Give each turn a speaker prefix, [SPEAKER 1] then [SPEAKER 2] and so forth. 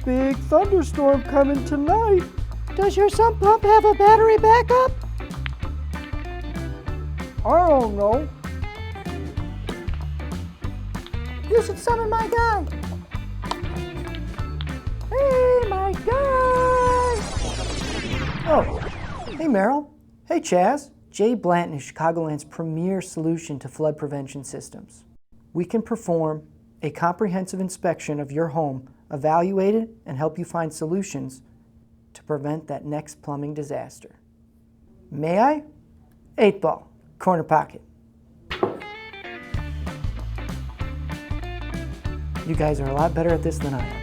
[SPEAKER 1] big thunderstorm coming tonight.
[SPEAKER 2] Does your sump pump have a battery backup?
[SPEAKER 1] I don't know.
[SPEAKER 2] You should summon my guy. Hey, my guy!
[SPEAKER 3] Oh, hey Meryl. Hey Chaz. Jay Blanton is Chicagoland's premier solution to flood prevention systems. We can perform a comprehensive inspection of your home, evaluate it, and help you find solutions to prevent that next plumbing disaster. May I? 8 ball, corner pocket. You guys are a lot better at this than I am.